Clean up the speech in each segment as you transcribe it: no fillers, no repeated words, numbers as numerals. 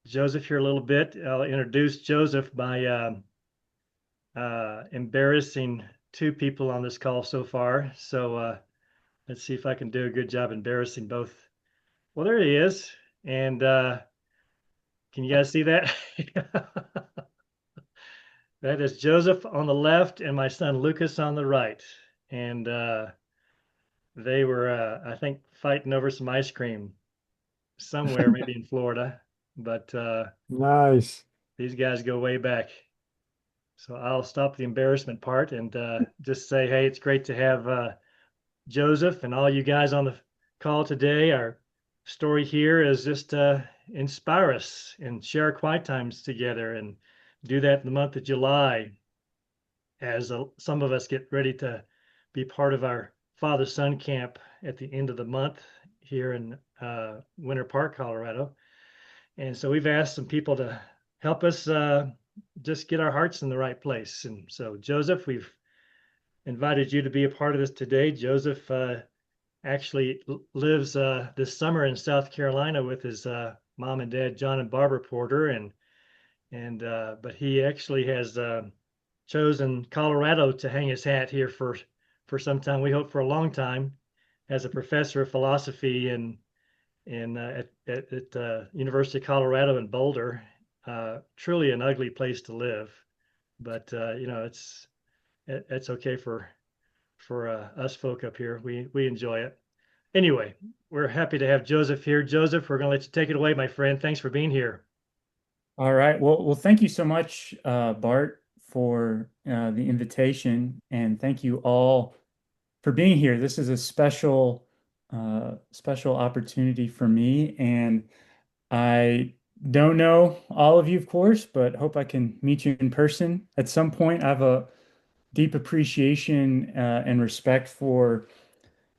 Joseph here a little bit. I'll introduce Joseph by embarrassing two people on this call so far. So let's see if I can do a good job embarrassing both. Well, there he is. And can you guys see that? That is Joseph on the left and my son Lucas on the right. And they were, I think, fighting over some ice cream somewhere, maybe in Florida. But Nice. these guys go way back. So I'll stop the embarrassment part and just say, hey, it's great to have Joseph and all you guys on the call today. Our story here is just to inspire us and share our quiet times together and do that in the month of July as some of us get ready to be part of our Father Son camp at the end of the month here in Winter Park, Colorado. And so we've asked some people to help us just get our hearts in the right place. And so, Joseph, we've invited you to be a part of this today. Joseph actually lives this summer in South Carolina with his mom and dad, John and Barbara Porter, and but he actually has chosen Colorado to hang his hat here for some time. We hope for a long time as a professor of philosophy at University of Colorado in Boulder. Truly an ugly place to live, but it's okay for us folk up here. We enjoy it. Anyway, we're happy to have Joseph here. Joseph, we're going to let you take it away, my friend. Thanks for being here. All right. Well, thank you so much, Bart, for the invitation, and thank you all for being here. This is a special opportunity for me, and I don't know all of you, of course, but hope I can meet you in person at some point. I have a deep appreciation and respect for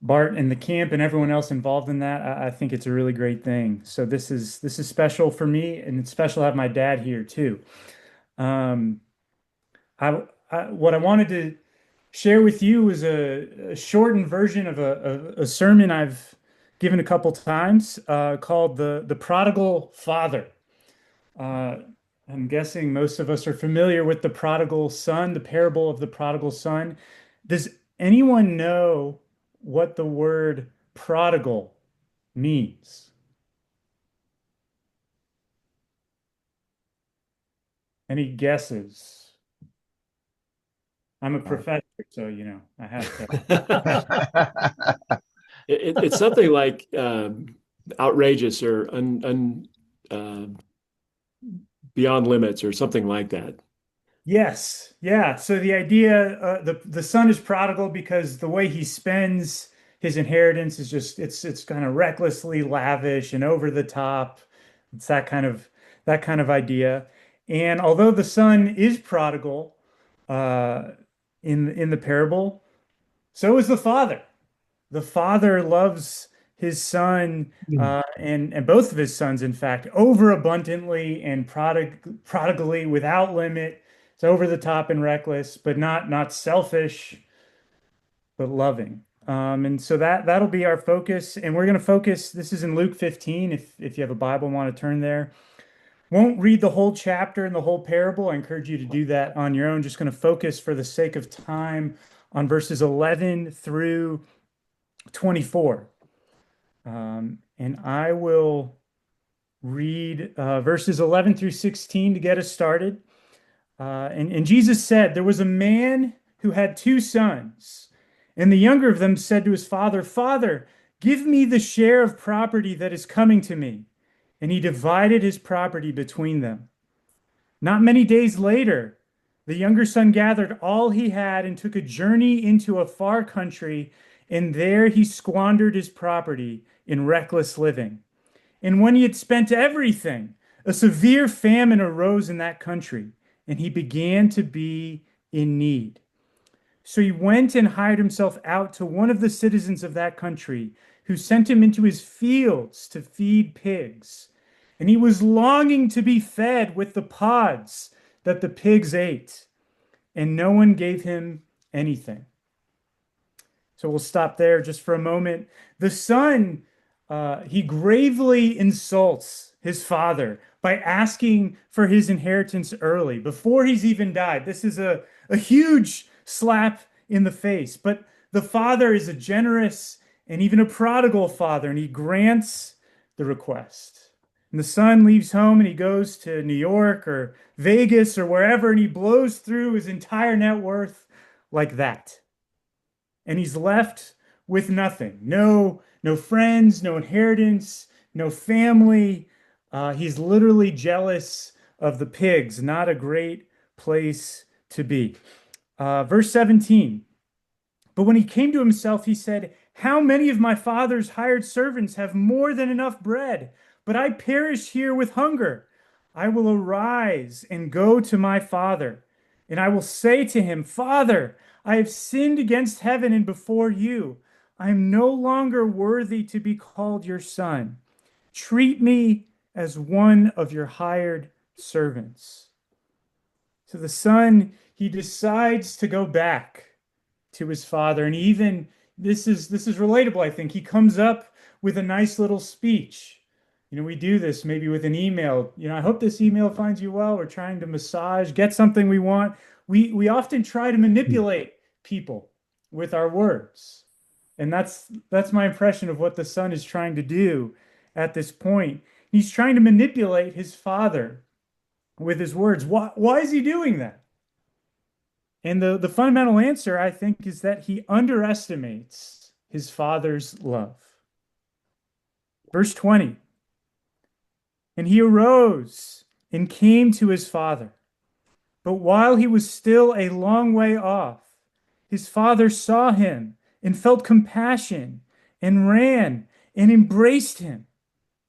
Bart and the camp and everyone else involved in that. I think it's a really great thing. So this is special for me, and it's special to have my dad here too. Um, what I wanted to share with you was a shortened version of a sermon I've given a couple times called the Prodigal Father. Uh, I'm guessing most of us are familiar with the prodigal son, the parable of the prodigal son. Does anyone know what the word prodigal means? Any guesses? I'm a professor, so I have to. It's something like outrageous or beyond limits or something like that. Yes, yeah. So the idea, the son is prodigal because the way he spends his inheritance is just it's kind of recklessly lavish and over the top. It's that kind of idea. And although the son is prodigal, uh, in the parable, so is the father. The father loves his son, and both of his sons, in fact, overabundantly and prodigally, without limit. It's over the top and reckless, but not selfish, but loving. And so that'll be our focus, and we're going to focus. This is in Luke 15. If you have a Bible and want to turn there, won't read the whole chapter and the whole parable. I encourage you to do that on your own. Just going to focus for the sake of time on verses 11 through 24. And I will read verses 11 through 16 to get us started. And Jesus said, there was a man who had two sons, and the younger of them said to his father, Father, give me the share of property that is coming to me. And he divided his property between them. Not many days later, the younger son gathered all he had and took a journey into a far country, and there he squandered his property in reckless living. And when he had spent everything, a severe famine arose in that country, and he began to be in need. So he went and hired himself out to one of the citizens of that country, who sent him into his fields to feed pigs. And he was longing to be fed with the pods that the pigs ate, and no one gave him anything. So we'll stop there just for a moment. The son, he gravely insults his father by asking for his inheritance early, before he's even died. This is a huge slap in the face. But the father is a generous and even a prodigal father, and he grants the request. And the son leaves home and he goes to New York or Vegas or wherever, and he blows through his entire net worth like that. And he's left with nothing. No friends, no inheritance, no family. He's literally jealous of the pigs. Not a great place to be. Verse 17. But when he came to himself, he said, how many of my father's hired servants have more than enough bread, but I perish here with hunger? I will arise and go to my father, and I will say to him, Father, I have sinned against heaven and before you. I am no longer worthy to be called your son. Treat me as one of your hired servants. So the son, he decides to go back to his father. And even this is relatable, I think. He comes up with a nice little speech. We do this maybe with an email. I hope this email finds you well. We're trying to massage, get something we want. We often try to manipulate people with our words. And that's my impression of what the son is trying to do at this point. He's trying to manipulate his father with his words. Why is he doing that? And the fundamental answer, I think, is that he underestimates his father's love. Verse 20. And he arose and came to his father. But while he was still a long way off, his father saw him and felt compassion and ran and embraced him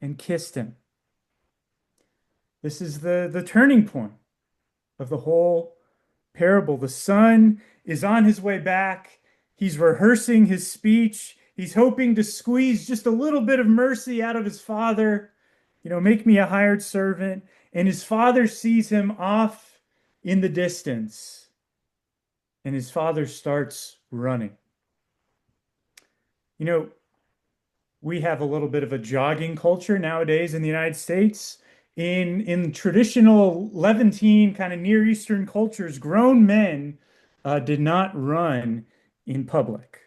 and kissed him. This is the turning point of the whole parable. The son is on his way back. He's rehearsing his speech. He's hoping to squeeze just a little bit of mercy out of his father. Make me a hired servant. And his father sees him off in the distance. And his father starts running. We have a little bit of a jogging culture nowadays in the United States. In traditional Levantine kind of Near Eastern cultures, grown men did not run in public.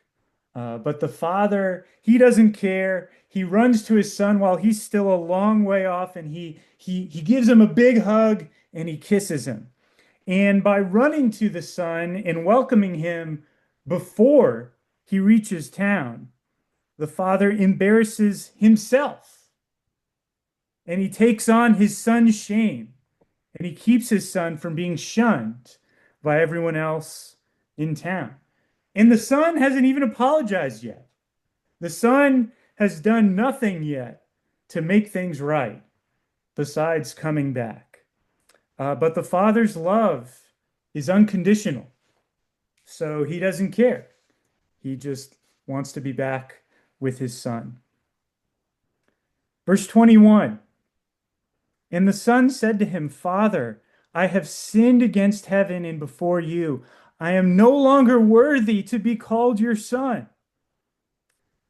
But the father, he doesn't care. He runs to his son while he's still a long way off, and he gives him a big hug and he kisses him. And by running to the son and welcoming him before he reaches town, the father embarrasses himself. And he takes on his son's shame. And he keeps his son from being shunned by everyone else in town. And the son hasn't even apologized yet. The son has done nothing yet to make things right besides coming back. But the father's love is unconditional. So he doesn't care. He just wants to be back with his son. Verse 21. And the son said to him, Father, I have sinned against heaven and before you. I am no longer worthy to be called your son.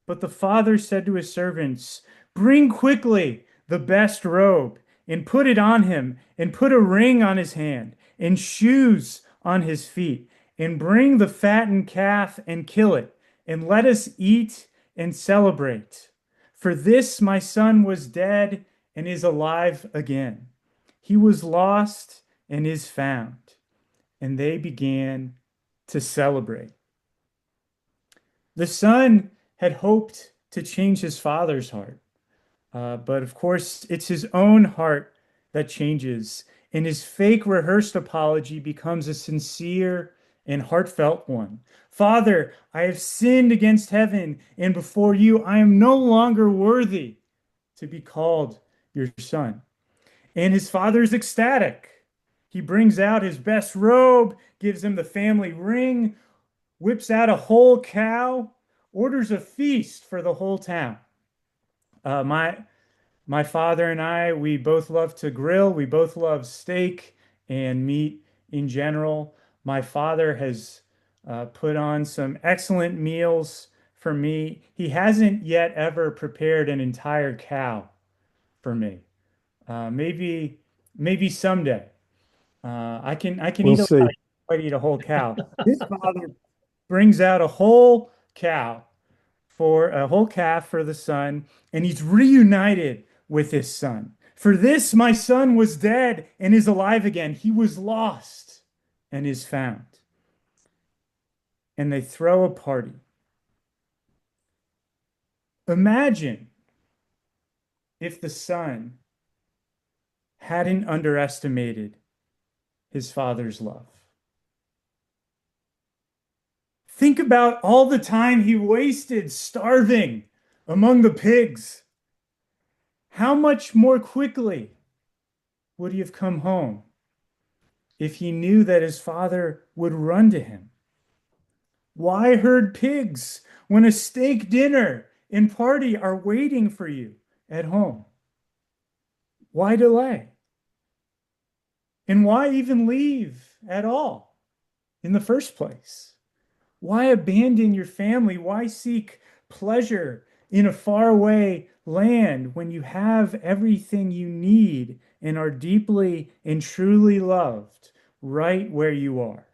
But the father said to his servants, bring quickly the best robe and put it on him, and put a ring on his hand and shoes on his feet, and bring the fattened calf and kill it, and let us eat and celebrate. For this my son was dead and is alive again. He was lost and is found. And they began to celebrate. The son had hoped to change his father's heart. But of course, it's his own heart that changes. And his fake rehearsed apology becomes a sincere and heartfelt one. Father, I have sinned against heaven and before you. I am no longer worthy to be called your son. And his father is ecstatic. He brings out his best robe, gives him the family ring, whips out a whole cow, orders a feast for the whole town. My father and I, we both love to grill. We both love steak and meat in general. My father has put on some excellent meals for me. He hasn't yet ever prepared an entire cow for me. Maybe someday. I can We'll eat a see. might eat a whole cow. This father brings out a whole cow for a whole calf for the son, and he's reunited with his son. For this, my son was dead and is alive again. He was lost and is found. And they throw a party. Imagine if the son hadn't underestimated his father's love. Think about all the time he wasted starving among the pigs. How much more quickly would he have come home if he knew that his father would run to him? Why herd pigs when a steak dinner and party are waiting for you at home? Why delay? And why even leave at all in the first place? Why abandon your family? Why seek pleasure in a faraway land when you have everything you need and are deeply and truly loved right where you are?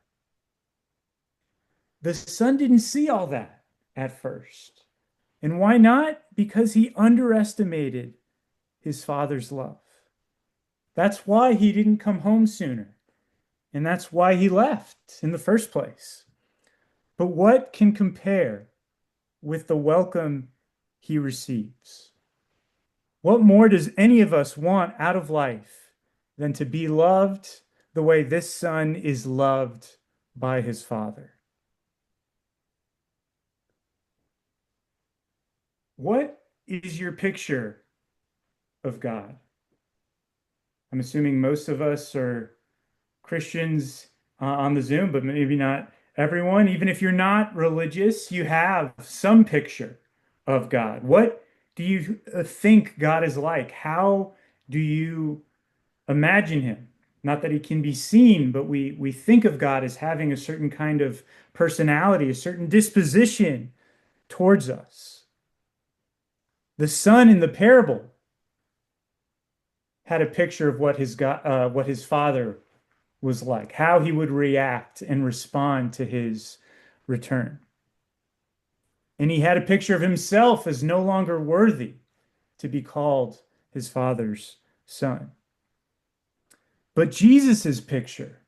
The son didn't see all that at first. And why not? Because he underestimated his father's love. That's why he didn't come home sooner. And that's why he left in the first place. But what can compare with the welcome he receives? What more does any of us want out of life than to be loved the way this son is loved by his father? What is your picture of God? I'm assuming most of us are Christians on the Zoom, but maybe not everyone. Even if you're not religious, you have some picture of God. What do you think God is like? How do you imagine him? Not that he can be seen, but we think of God as having a certain kind of personality, a certain disposition towards us. The son in the parable had a picture of what his father was like, how he would react and respond to his return. And he had a picture of himself as no longer worthy to be called his father's son. But Jesus's picture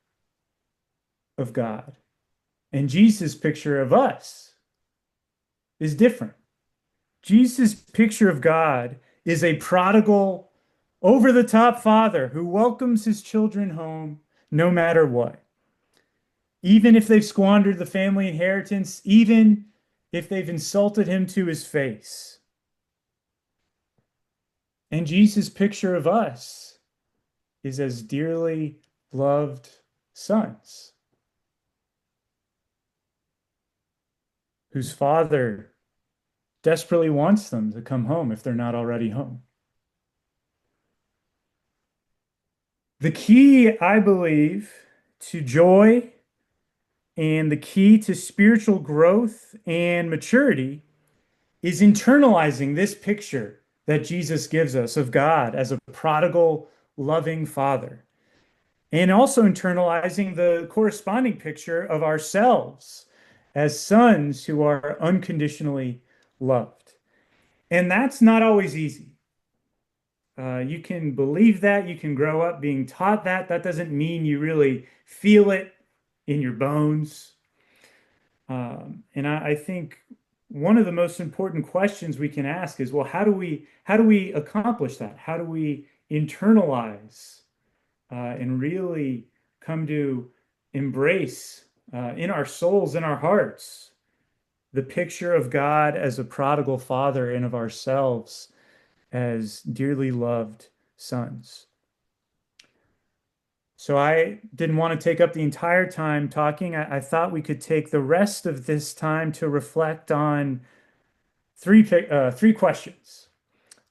of God and Jesus' picture of us is different. Jesus' picture of God is a prodigal, over-the-top father who welcomes his children home no matter what. Even if they've squandered the family inheritance, even if they've insulted him to his face. And Jesus' picture of us is as dearly loved sons whose father desperately wants them to come home if they're not already home. The key, I believe, to joy and the key to spiritual growth and maturity is internalizing this picture that Jesus gives us of God as a prodigal, loving father. And also internalizing the corresponding picture of ourselves as sons who are unconditionally loved. And that's not always easy. You can believe that, you can grow up being taught that. That doesn't mean you really feel it in your bones. And I think one of the most important questions we can ask is, well, how do we accomplish that? How do we internalize and really come to embrace in our souls, in our hearts, the picture of God as a prodigal father and of ourselves as dearly loved sons? So I didn't want to take up the entire time talking. I thought we could take the rest of this time to reflect on three questions.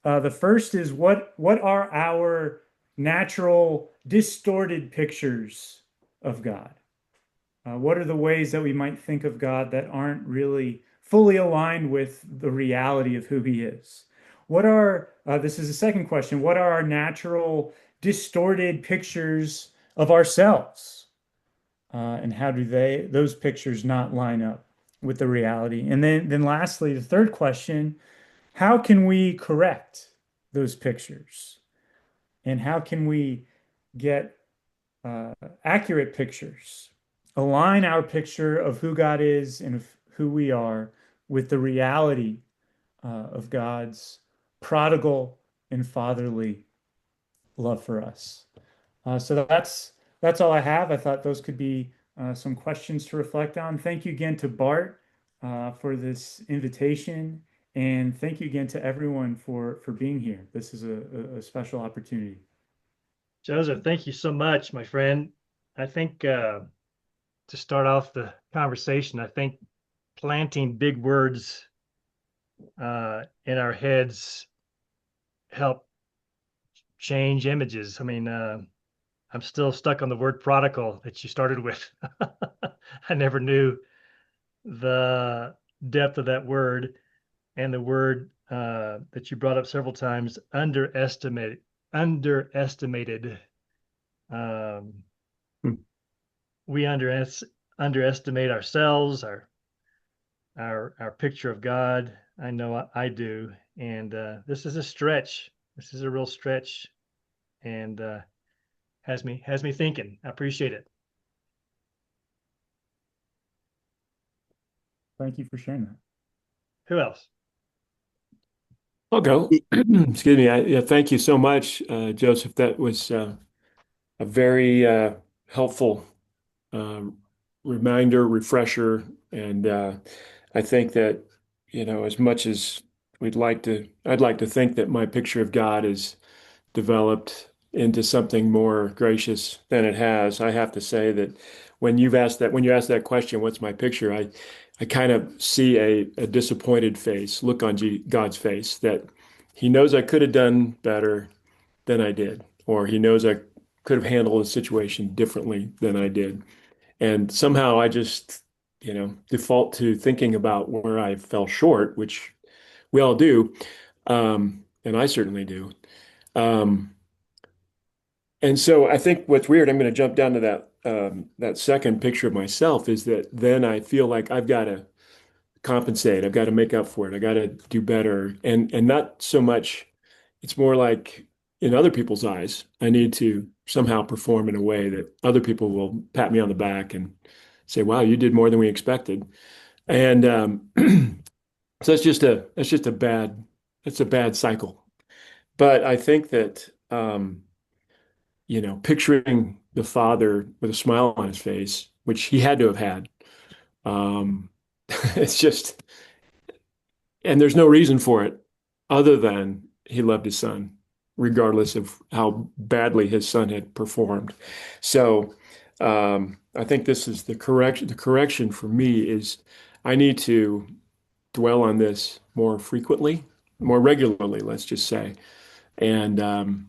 The first is what are our natural distorted pictures of God? What are the ways that we might think of God that aren't really fully aligned with the reality of who he is? what are, this is the second question, what are our natural distorted pictures of ourselves? And how do those pictures not line up with the reality? And then lastly, the third question, how can we correct those pictures? And how can we get accurate pictures, align our picture of who God is and of who we are with the reality of God's prodigal and fatherly love for us. So that's all I have. I thought those could be some questions to reflect on. Thank you again to Bart for this invitation, and thank you again to everyone for being here. This is a special opportunity. Joseph, thank you so much, my friend. I think to start off the conversation, I think planting big words in our heads help change images. I mean, I'm still stuck on the word prodigal that you started with. I never knew the depth of that word, and the word that you brought up several times, underestimated. Um, Hmm. we underestimate ourselves, our picture of God. I know I do, and this is a stretch. This is a real stretch, and has me thinking. I appreciate it. Thank you for sharing that. Who else? I'll go. Excuse me. Yeah, thank you so much, Joseph. That was a very helpful um, reminder, refresher, and I think that, as much as I'd like to think that my picture of God is developed into something more gracious than it has. I have to say that when you ask that question, what's my picture? I kind of see a disappointed face, look on God's face that He knows I could have done better than I did, or He knows I could have handled the situation differently than I did. And somehow I just, default to thinking about where I fell short, which we all do, and I certainly do. Um, and so I think what's weird, I'm going to jump down to that second picture of myself, is that then I feel like I've got to compensate, I've got to make up for it, I got to do better, and not so much. It's more like in other people's eyes, I need to somehow perform in a way that other people will pat me on the back and say, "Wow, you did more than we expected." And so that's just a bad cycle. But I think that picturing the father with a smile on his face, which he had to have had. Um, it's just, and there's no reason for it other than he loved his son, regardless of how badly his son had performed. So I think this is the correction. The correction for me is I need to dwell on this more frequently, more regularly, let's just say, and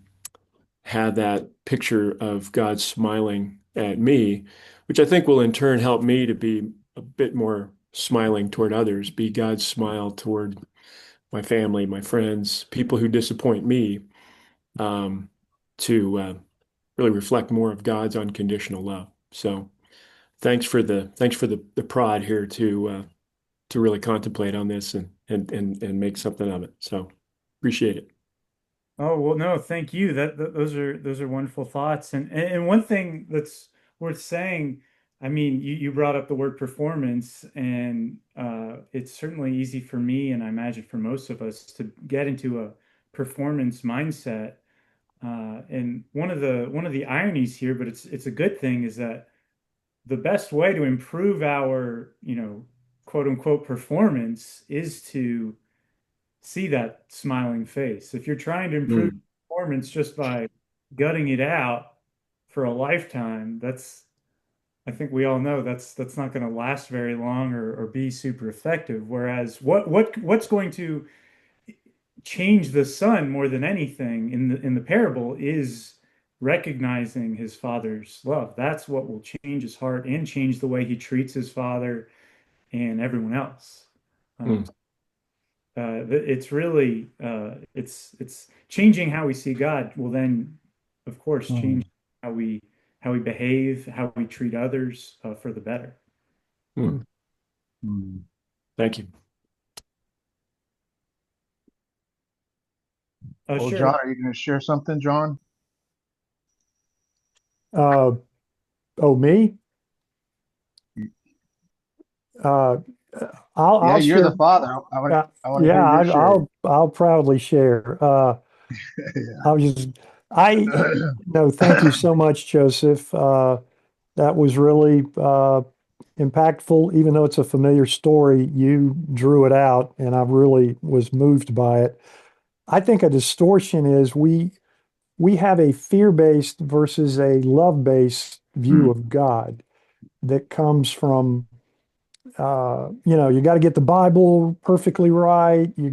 had that picture of God smiling at me, which I think will in turn help me to be a bit more smiling toward others, be God's smile toward my family, my friends, people who disappoint me, um, to really reflect more of God's unconditional love. So thanks for the prod here to really contemplate on this and make something of it. So appreciate it. Oh, well, no, thank you. Those are wonderful thoughts. And one thing that's worth saying, I mean, you brought up the word performance, and it's certainly easy for me, and I imagine for most of us, to get into a performance mindset. And one of the ironies here, but it's a good thing, is that the best way to improve our, quote unquote performance is to see that smiling face. If you're trying to improve Mm, performance just by gutting it out for a lifetime, I think we all know that's not going to last very long or be super effective. Whereas what's going to change the son more than anything in the parable is recognizing his father's love. That's what will change his heart and change the way he treats his father and everyone else. Um, mm. It's really it's changing how we see God will then, of course, Mm, change how we behave, how we treat others for the better. Hmm. mm. Thank you. Well, Sure. John, are you going to share something, John? Uh, oh, me? Uh, Yeah, I'll you're the share. father. I want to Yeah, hear your share. I'll proudly share. Yeah. I was just, I no, thank you so much, Joseph. That was really impactful. Even though it's a familiar story, you drew it out, and I really was moved by it. I think a distortion is we have a fear-based versus a love-based view of God that comes from you got to get the Bible perfectly right. You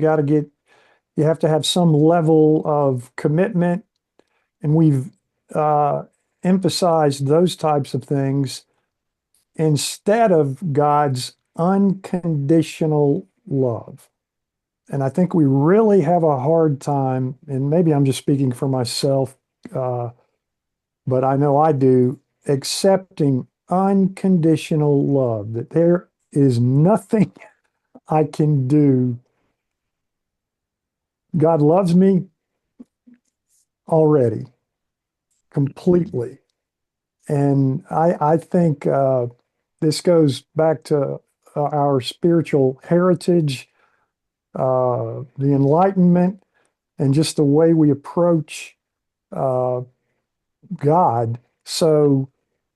have to have some level of commitment, and we've uh, emphasized those types of things instead of God's unconditional love. And I think we really have a hard time, and maybe I'm just speaking for myself, uh, but I know I do, accepting unconditional love, that there is nothing I can do. God loves me already completely. And I think this goes back to our spiritual heritage, the Enlightenment, and just the way we approach uh, God. So,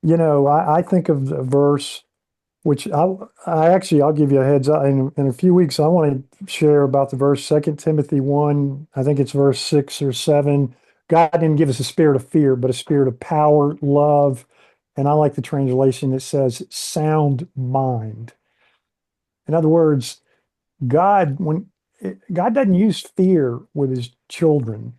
I think of the verse, which I actually, I'll give you a heads up. In a few weeks, I want to share about the verse, 2 Timothy 1, I think it's verse 6 or 7. God didn't give us a spirit of fear, but a spirit of power, love, and I like the translation that says sound mind. In other words, God doesn't use fear with his children.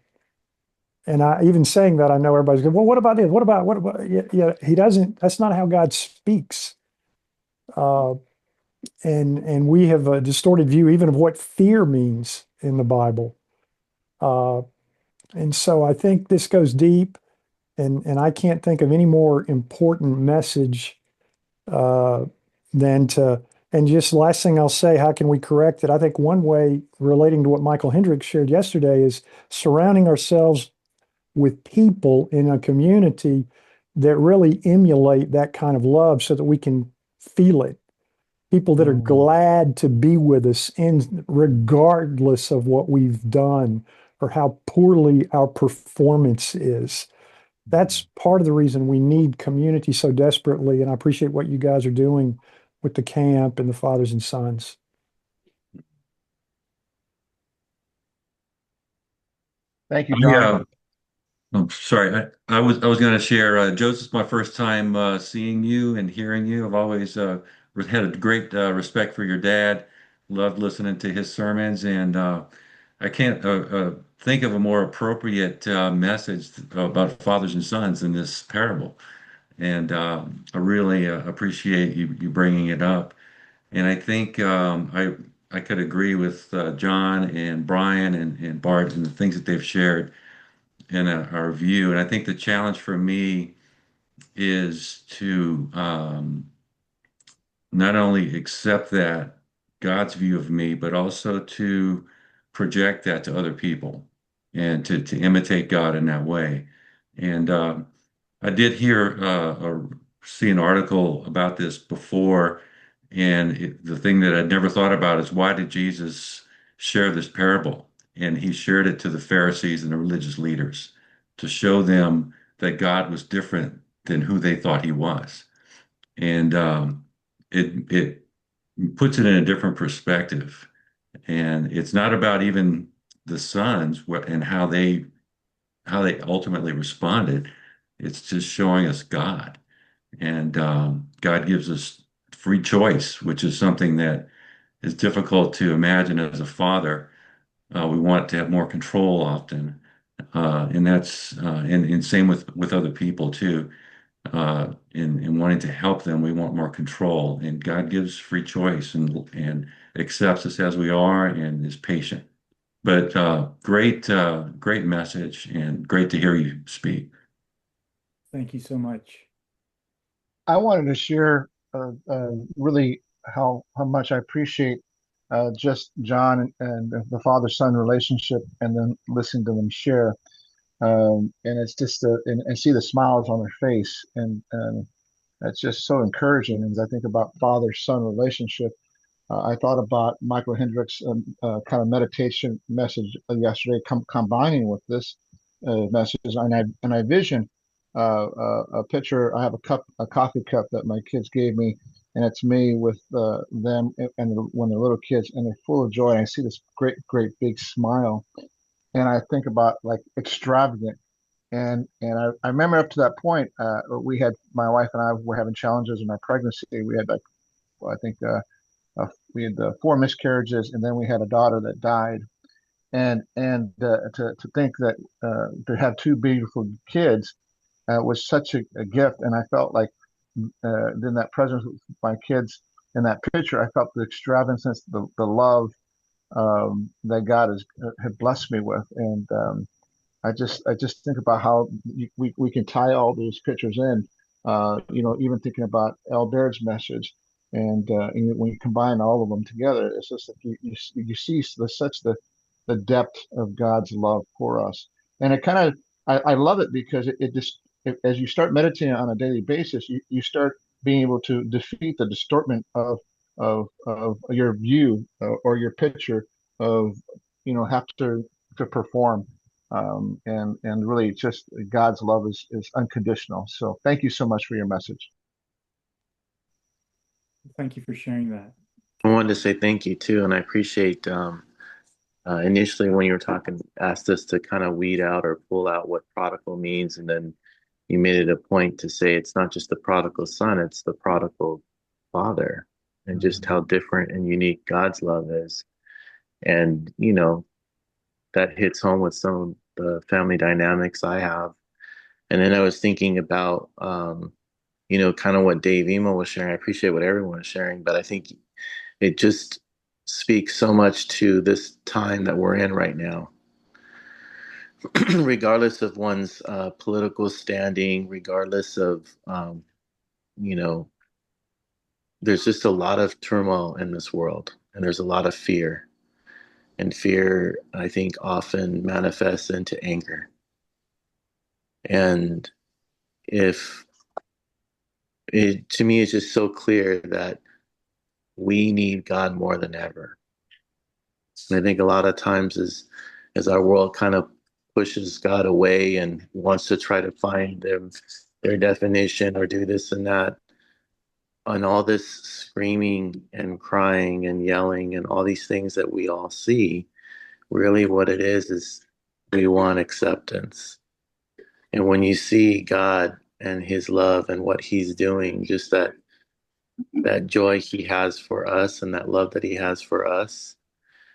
And I even saying that, I know everybody's going, well, what about this? What about, yeah, yeah, he doesn't, that's not how God speaks. Uh, and we have a distorted view even of what fear means in the Bible. Uh, and so I think this goes deep, and I can't think of any more important message uh, than to. And just last thing I'll say, how can we correct it? I think one way, relating to what Michael Hendricks shared yesterday, is surrounding ourselves with people in a community that really emulate that kind of love so that we can feel it. People that are Mm, glad to be with us in regardless of what we've done or how poorly our performance is. That's part of the reason we need community so desperately. And I appreciate what you guys are doing with the camp and the fathers and sons. Thank you, John. Yeah, I'm sorry. I was going to share. Joseph's my first time seeing you and hearing you. I've always had a great respect for your dad. Loved listening to his sermons, and I can't think of a more appropriate message about fathers and sons than this parable. And I really appreciate you bringing it up. And I think I could agree with John and Brian and Bart and the things that they've shared in our view. And I think the challenge for me is to not only accept that God's view of me, but also to project that to other people and to imitate God in that way. And I did hear or see an article about this before, and the thing that I'd never thought about is why did Jesus share this parable? And he shared it to the Pharisees and the religious leaders to show them that God was different than who they thought he was. And it puts it in a different perspective. And it's not about even the sons and how they ultimately responded. It's just showing us God. And God gives us free choice, which is something that is difficult to imagine as a father. We want to have more control often. And that's and same with other people too. in wanting to help them. We want more control, and God gives free choice and accepts us as we are and is patient. But great message and great to hear you speak. Thank you so much. I wanted to share really how much I appreciate just John and the father-son relationship, and then listening to them share. And it's just and see the smiles on their face, and that's just so encouraging. And as I think about father-son relationship, I thought about Michael Hendricks' kind of meditation message yesterday, combining with this message, and I vision a picture. I have a coffee cup that my kids gave me, and it's me with them and when they're little kids, and they're full of joy. And I see this great big smile, and I think about like extravagant. And I remember up to that point, we had my wife and I were having challenges in our pregnancy. We had like, well, I think we had four miscarriages, and then we had a daughter that died. And to think that to have two beautiful kids was such a gift, and I felt like in that presence with my kids in that picture, I felt the extravagance, the love that God has had blessed me with, and I just think about how we can tie all those pictures in. Even thinking about El Baird's message, and when you combine all of them together, it's just like you see the depth of God's love for us, and it kind of I love it because it just as you start meditating on a daily basis, you start being able to defeat the distortment of your view or your picture of have to perform, and really just God's love is unconditional. So thank you so much for your message. Thank you for sharing that. I wanted to say thank you too, and I appreciate initially when you were talking, asked us to kind of weed out or pull out what prodigal means, and then you made it a point to say it's not just the prodigal son, it's the prodigal father, and just how different and unique God's love is. And, that hits home with some of the family dynamics I have. And then I was thinking about, kind of what Dave Emo was sharing. I appreciate what everyone is sharing, but I think it just speaks so much to this time that we're in right now. Regardless of one's political standing, regardless of, you know, there's just a lot of turmoil in this world, and there's a lot of fear. And fear, I think, often manifests into anger. And if to me, it's just so clear that we need God more than ever. And I think a lot of times as our world kind of pushes God away and wants to try to find their definition or do this and that, on all this screaming and crying and yelling and all these things that we all see, really what it is we want acceptance. And when you see God and his love and what he's doing, just that joy he has for us and that love that he has for us.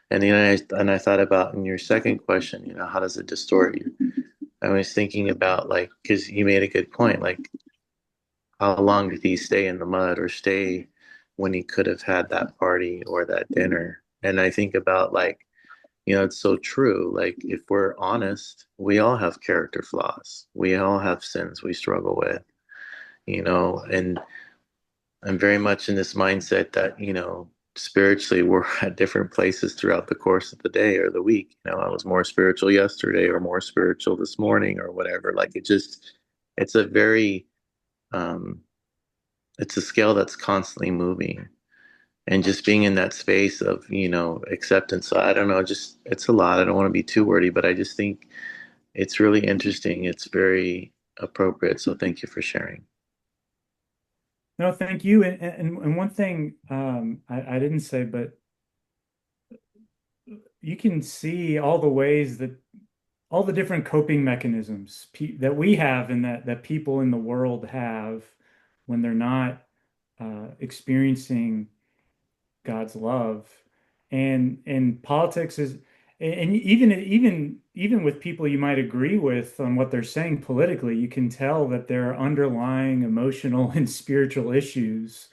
And I thought about in your second question, how does it distort you? I was thinking about because you made a good point, how long did he stay in the mud or stay when he could have had that party or that dinner? And I think about it's so true. If we're honest, we all have character flaws. We all have sins we struggle with, and I'm very much in this mindset that, spiritually we're at different places throughout the course of the day or the week. I was more spiritual yesterday or more spiritual this morning or whatever. It's a very, it's a scale that's constantly moving. And just being in that space of, acceptance. So I don't know, it's a lot. I don't want to be too wordy, but I just think it's really interesting. It's very appropriate. So thank you for sharing. No, thank you. And one thing I didn't say, but you can see all the ways that all the different coping mechanisms that we have and that people in the world have when they're not experiencing God's love. And politics and even with people you might agree with on what they're saying politically, you can tell that there are underlying emotional and spiritual issues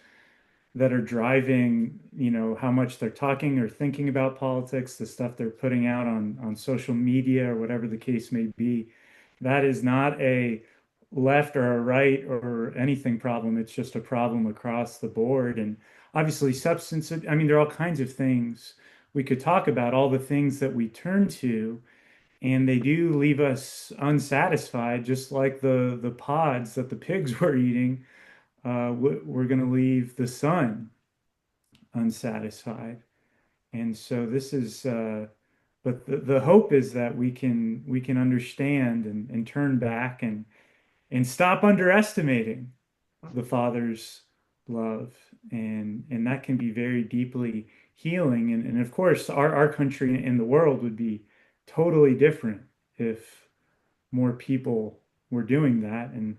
that are driving, how much they're talking or thinking about politics, the stuff they're putting out on social media or whatever the case may be. That is not a left or a right or anything problem. It's just a problem across the board. And obviously substance, I mean, there are all kinds of things we could talk about, all the things that we turn to, and they do leave us unsatisfied, just like the pods that the pigs were eating. We're going to leave the sun unsatisfied. And so this is, but the hope is that we can understand and turn back and stop underestimating the Father's love, and that can be very deeply healing. And of course, our country and the world would be totally different if more people were doing that. And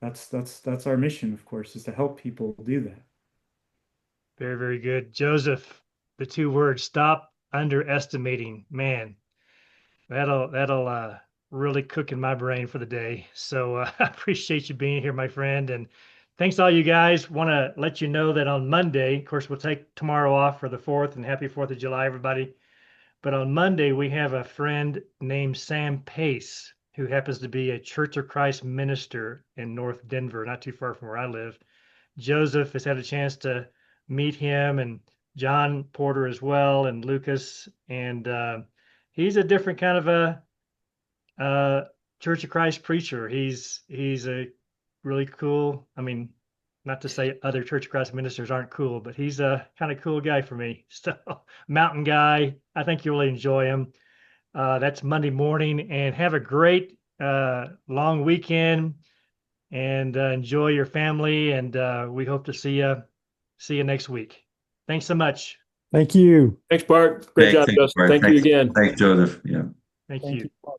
that's our mission, of course, is to help people do that. Very, very good. Joseph, the two words, stop underestimating. Man, that'll really cook in my brain for the day. So I appreciate you being here, my friend. And thanks to all you guys. Want to let you know that on Monday, of course, we'll take tomorrow off for the 4th, and happy 4th of July, everybody. But on Monday, we have a friend named Sam Pace, who happens to be a Church of Christ minister in North Denver, not too far from where I live. Joseph has had a chance to meet him, and John Porter as well, and Lucas. And he's a different kind of a Church of Christ preacher. He's a really cool, I mean, not to say other Church of Christ ministers aren't cool, but he's a kind of cool guy for me. So, mountain guy, I think you'll really enjoy him. That's Monday morning, and have a great long weekend, and enjoy your family. And we hope to see you next week. Thanks so much. Thank you. Thanks, Bart. Great job, Thanks, Joseph. Bart. Thank you again. Thanks, Joseph. Yeah. Thank Thank you. you.